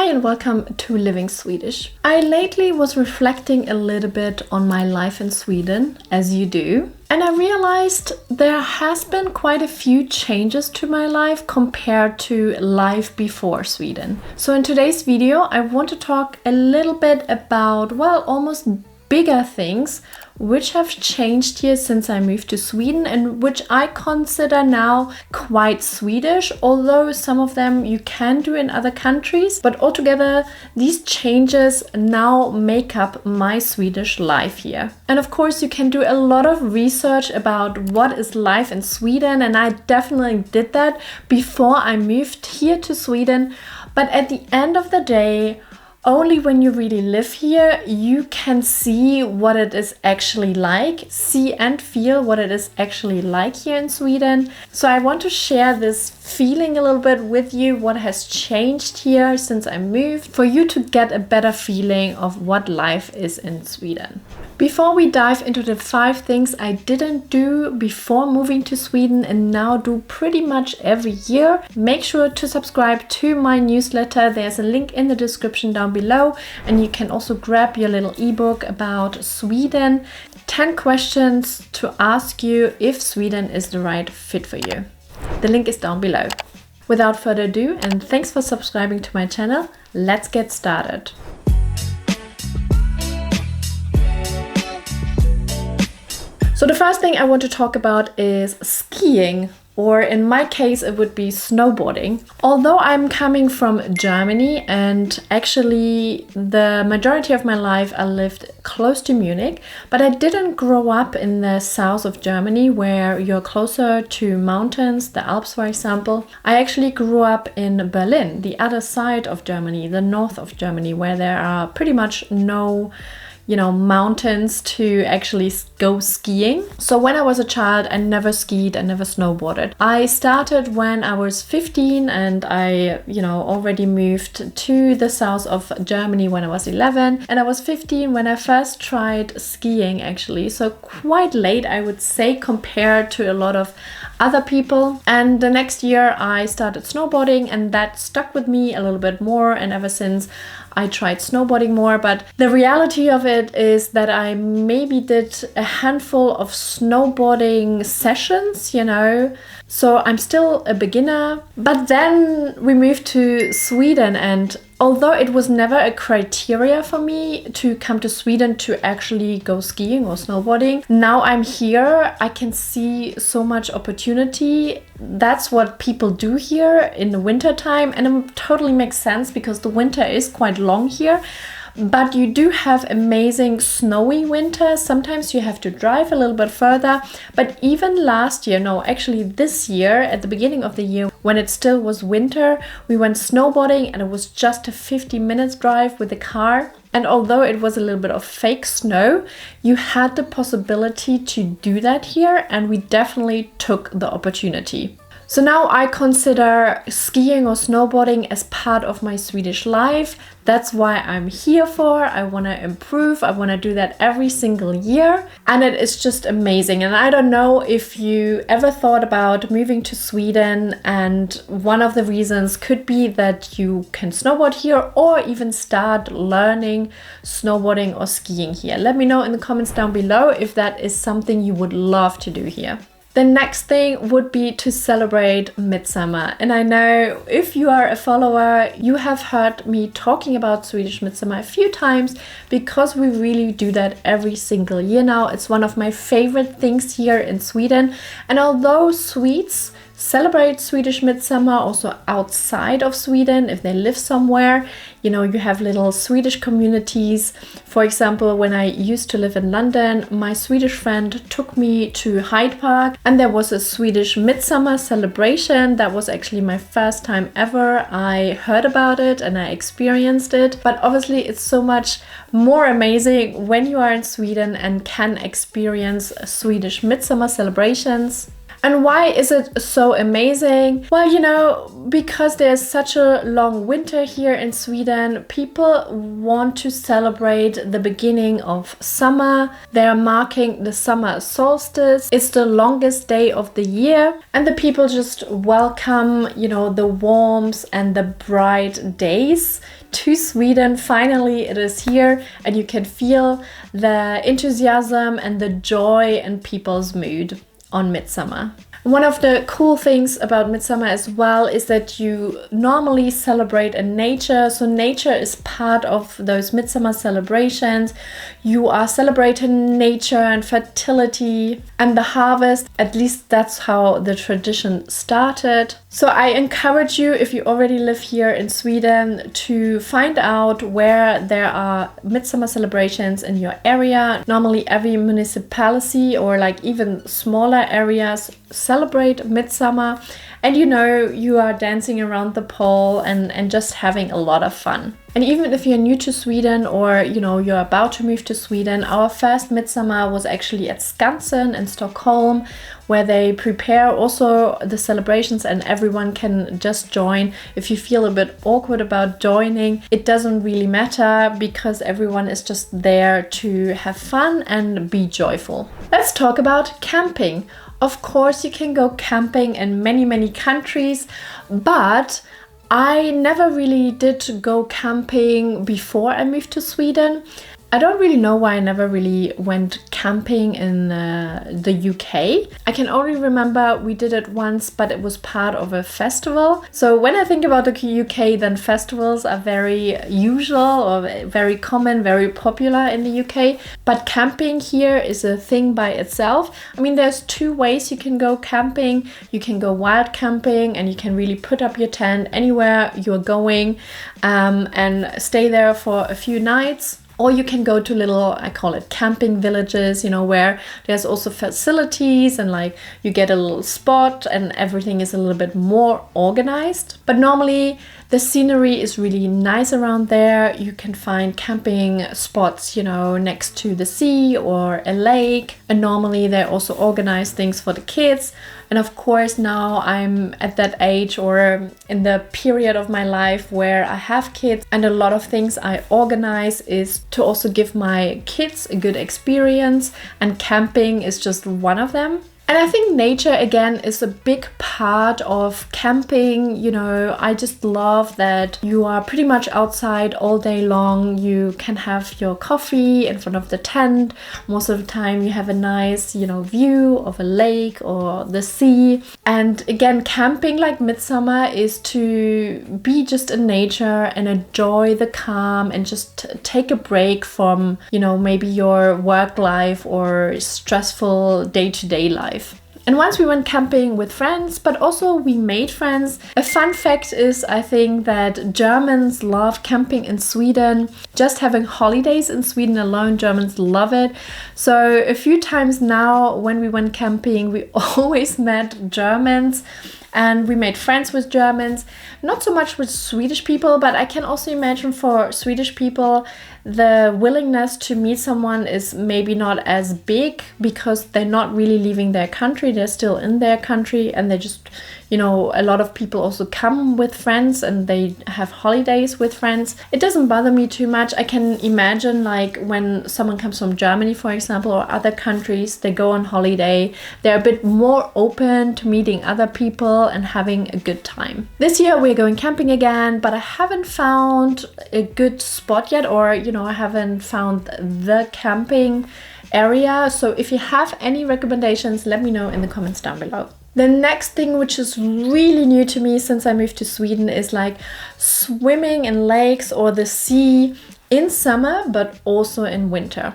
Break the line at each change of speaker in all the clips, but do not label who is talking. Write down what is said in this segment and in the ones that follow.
and welcome to Living Swedish. I lately was reflecting a little bit on my life in Sweden, as you do, and I realized there has been quite a few changes to my life compared to life before Sweden. So in today's video, I want to talk a little bit about, almost bigger things which have changed here since I moved to Sweden and which I consider now quite Swedish, although some of them you can do in other countries. But altogether, these changes now make up my Swedish life here. And of course, you can do a lot of research about what is life in Sweden, and I definitely did that before I moved here to Sweden. But at the end of the day, only when you really live here, you can see what it is actually like, see and feel what it is actually like here in Sweden. So I want to share this feeling a little bit with you, what has changed here since I moved, for you to get a better feeling of what life is in Sweden. Before we dive into the 5 things I didn't do before moving to Sweden and now do pretty much every year, make sure to subscribe to my newsletter. There's a link in the description down below, and you can also grab your little ebook about Sweden. 10 questions to ask you if Sweden is the right fit for you. The link is down below. Without further ado, and thanks for subscribing to my channel, let's get started. So the first thing I want to talk about is skiing, or in my case it would be snowboarding. Although I'm coming from Germany and actually the majority of my life I lived close to Munich, but I didn't grow up in the south of Germany where you're closer to mountains, the Alps for example. I actually grew up in Berlin, the other side of Germany, the north of Germany, where there are pretty much no mountains to actually go skiing. So when I was a child, I never skied, I never snowboarded. I started when I was 15 and I, already moved to the south of Germany when I was 11. And I was 15 when I first tried skiing actually. So quite late, I would say, compared to a lot of other people. And the next year I started snowboarding, and that stuck with me a little bit more. And ever since I tried snowboarding more, but the reality of it is that I maybe did a handful of snowboarding sessions, so I'm still a beginner. But then we moved to Sweden, and although it was never a criteria for me to come to Sweden to actually go skiing or snowboarding, now I'm here, I can see so much opportunity. That's what people do here in the winter time, and it totally makes sense because the winter is quite long here. But you do have amazing snowy winters. Sometimes you have to drive a little bit further. But even last year, this year, at the beginning of the year, when it still was winter, we went snowboarding and it was just a 50 minutes drive with the car. And although it was a little bit of fake snow, you had the possibility to do that here, and we definitely took the opportunity. So now I consider skiing or snowboarding as part of my Swedish life. That's why I'm here for. I want to improve. I want to do that every single year. And it is just amazing. And I don't know if you ever thought about moving to Sweden, and one of the reasons could be that you can snowboard here or even start learning snowboarding or skiing here. Let me know in the comments down below if that is something you would love to do here. The next thing would be to celebrate Midsummer. And I know if you are a follower, you have heard me talking about Swedish Midsummer a few times because we really do that every single year now. It's one of my favorite things here in Sweden. And although Swedes celebrate Swedish Midsummer also outside of Sweden, if they live somewhere, you have little Swedish communities. For example, when I used to live in London, my Swedish friend took me to Hyde Park and there was a Swedish Midsummer celebration. That was actually my first time ever. I heard about it and I experienced it, but obviously it's so much more amazing when you are in Sweden and can experience Swedish Midsummer celebrations. And why is it so amazing? Well, you know, because there's such a long winter here in Sweden, people want to celebrate the beginning of summer. They're marking the summer solstice. It's the longest day of the year, and the people just welcome, you know, the warmth and the bright days to Sweden. Finally, it is here, and you can feel the enthusiasm and the joy in people's mood on Midsummer. One of the cool things about Midsummer as well is that you normally celebrate in nature. So nature is part of those Midsummer celebrations. You are celebrating nature and fertility and the harvest. At least that's how the tradition started. So I encourage you, if you already live here in Sweden, to find out where there are Midsummer celebrations in your area. Normally every municipality or like even smaller areas celebrate Midsummer, and you know, you are dancing around the pole and just having a lot of fun. And even if you're new to Sweden, or you know, you're about to move to Sweden, our first Midsummer was actually at Skansen in Stockholm, where they prepare also the celebrations and everyone can just join. If you feel a bit awkward about joining, it doesn't really matter, because everyone is just there to have fun and be joyful. Let's talk about camping. Of course, you can go camping in many countries, but I never really did go camping before I moved to Sweden. I don't really know why I never really went camping in the UK. I can only remember we did it once, but it was part of a festival. So when I think about the UK, then festivals are very usual or very common, very popular in the UK. But camping here is a thing by itself. I mean, there's two ways you can go camping. You can go wild camping, and you can really put up your tent anywhere you're going and stay there for a few nights. Or you can go to little, I call it camping villages, you know, where there's also facilities and like you get a little spot and everything is a little bit more organized. But normally the scenery is really nice around there. You can find camping spots, you know, next to the sea or a lake. And normally they also organize things for the kids. And of course, now I'm at that age or in the period of my life where I have kids, and a lot of things I organize is to also give my kids a good experience, and camping is just one of them. And I think nature, again, is a big part of camping. You know, I just love that you are pretty much outside all day long. You can have your coffee in front of the tent. Most of the time you have a nice, you know, view of a lake or the sea. And again, camping like Midsummer is to be just in nature and enjoy the calm and just take a break from, you know, maybe your work life or stressful day-to-day life. And once we went camping with friends, but also we made friends. A fun fact is, I think, that Germans love camping in Sweden. Just having holidays in Sweden alone, Germans love it. So a few times now when we went camping, we always met Germans. And we made friends with Germans, not so much with Swedish people, but I can also imagine for Swedish people, the willingness to meet someone is maybe not as big because they're not really leaving their country. They're still in their country, and they just, you know, a lot of people also come with friends and they have holidays with friends. It doesn't bother me too much. I can imagine like when someone comes from Germany, for example, or other countries, they go on holiday, they're a bit more open to meeting other people and having a good time. This year we're going camping again, but I haven't found a good spot yet, or, you know, I haven't found the camping area. So if you have any recommendations, let me know in the comments down below. The next thing, which is really new to me since I moved to Sweden, is like swimming in lakes or the sea in summer, but also in winter.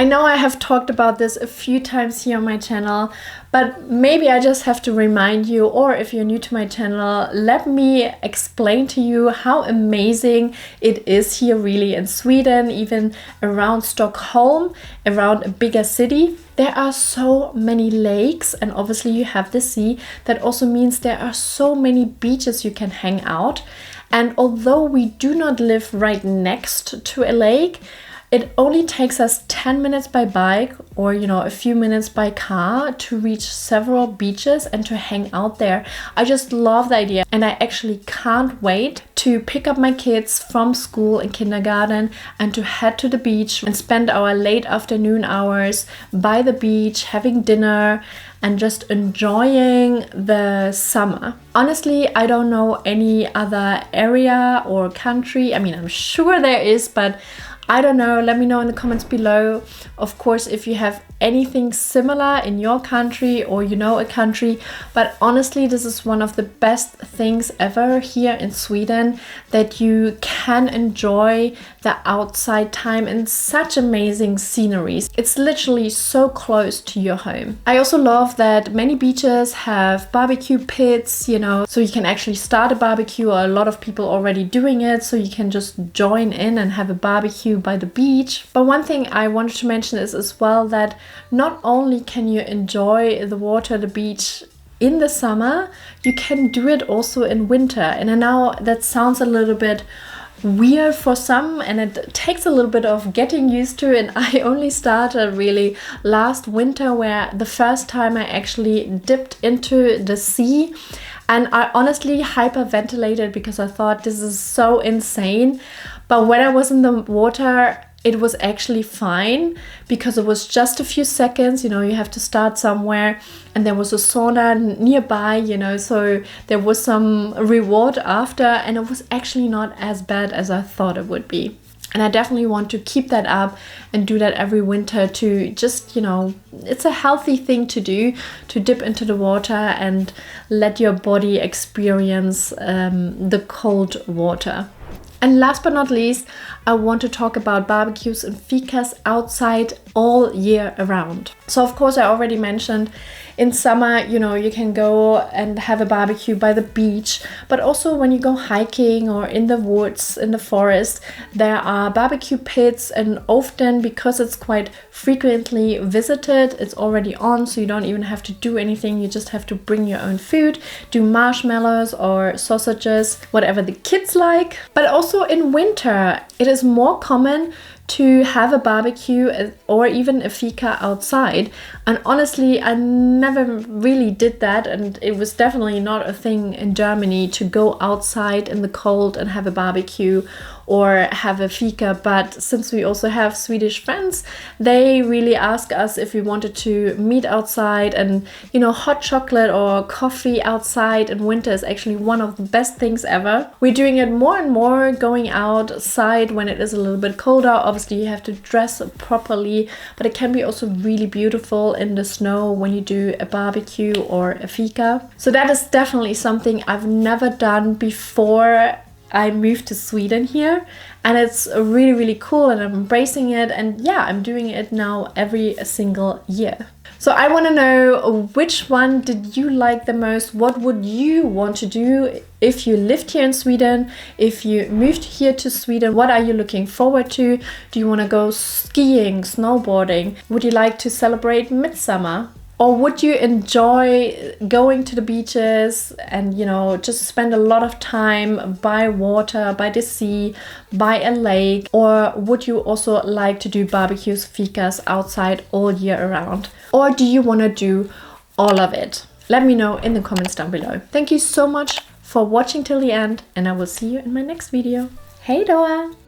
I know I have talked about this a few times here on my channel, but maybe I just have to remind you, or if you're new to my channel, let me explain to you how amazing it is here really in Sweden, even around Stockholm, around a bigger city. There are so many lakes, and obviously you have the sea. That also means there are so many beaches you can hang out. And although we do not live right next to a lake, It only takes us 10 minutes by bike or, you know, a few minutes by car to reach several beaches and to hang out there. I just love the idea, and I actually can't wait to pick up my kids from school and kindergarten and to head to the beach and spend our late afternoon hours by the beach having dinner and just enjoying the summer. Honestly, I don't know any other area or country. I mean, I'm sure there is, but I don't know. Let me know in the comments below. Of course, if you have anything similar in your country or you know a country. But honestly, this is one of the best things ever here in Sweden, that you can enjoy the outside time and such amazing sceneries. It's literally so close to your home. I also love that many beaches have barbecue pits, you know, so you can actually start a barbecue, or a lot of people already doing it, so you can just join in and have a barbecue by the beach. But one thing I wanted to mention is as well that not only can you enjoy the water, the beach in the summer, you can do it also in winter. And I know that sounds a little bit weird for some, and it takes a little bit of getting used to, and I only started really last winter, where the first time I actually dipped into the sea. And I honestly hyperventilated because I thought this is so insane. But when I was in the water, it was actually fine, because it was just a few seconds. You know, you have to start somewhere, and there was a sauna nearby, you know, so there was some reward after, and it was actually not as bad as I thought it would be. And I definitely want to keep that up and do that every winter, to just, you know, it's a healthy thing to do, to dip into the water and let your body experience the cold water. And last but not least, I want to talk about barbecues and fikas outside all year around. So of course, I already mentioned in summer, you know, you can go and have a barbecue by the beach, but also when you go hiking or in the woods, in the forest, there are barbecue pits, and often, because it's quite frequently visited, it's already on, so you don't even have to do anything. You just have to bring your own food, do marshmallows or sausages, whatever the kids like. But also in winter, it is more common to have a barbecue or even a fika outside. And honestly, I never really did that, and it was definitely not a thing in Germany to go outside in the cold and have a barbecue or have a fika. But since we also have Swedish friends, they really ask us if we wanted to meet outside, and you know, hot chocolate or coffee outside in winter is actually one of the best things ever. We're doing it more and more, going outside when it is a little bit colder. Obviously, you have to dress properly, but it can be also really beautiful in the snow when you do a barbecue or a fika. So that is definitely something I've never done before I moved to Sweden here, and it's really, really cool, and I'm embracing it, and yeah, I'm doing it now every single year. So I want to know, which one did you like the most? What would you want to do if you lived here in Sweden? If you moved here to Sweden, what are you looking forward to? Do you want to go skiing, snowboarding? Would you like to celebrate Midsummer? Or would you enjoy going to the beaches and, you know, just spend a lot of time by water, by the sea, by a lake? Or would you also like to do barbecues, fikas outside all year around? Or do you want to do all of it? Let me know in the comments down below. Thank you so much for watching till the end, and I will see you in my next video. Hej då!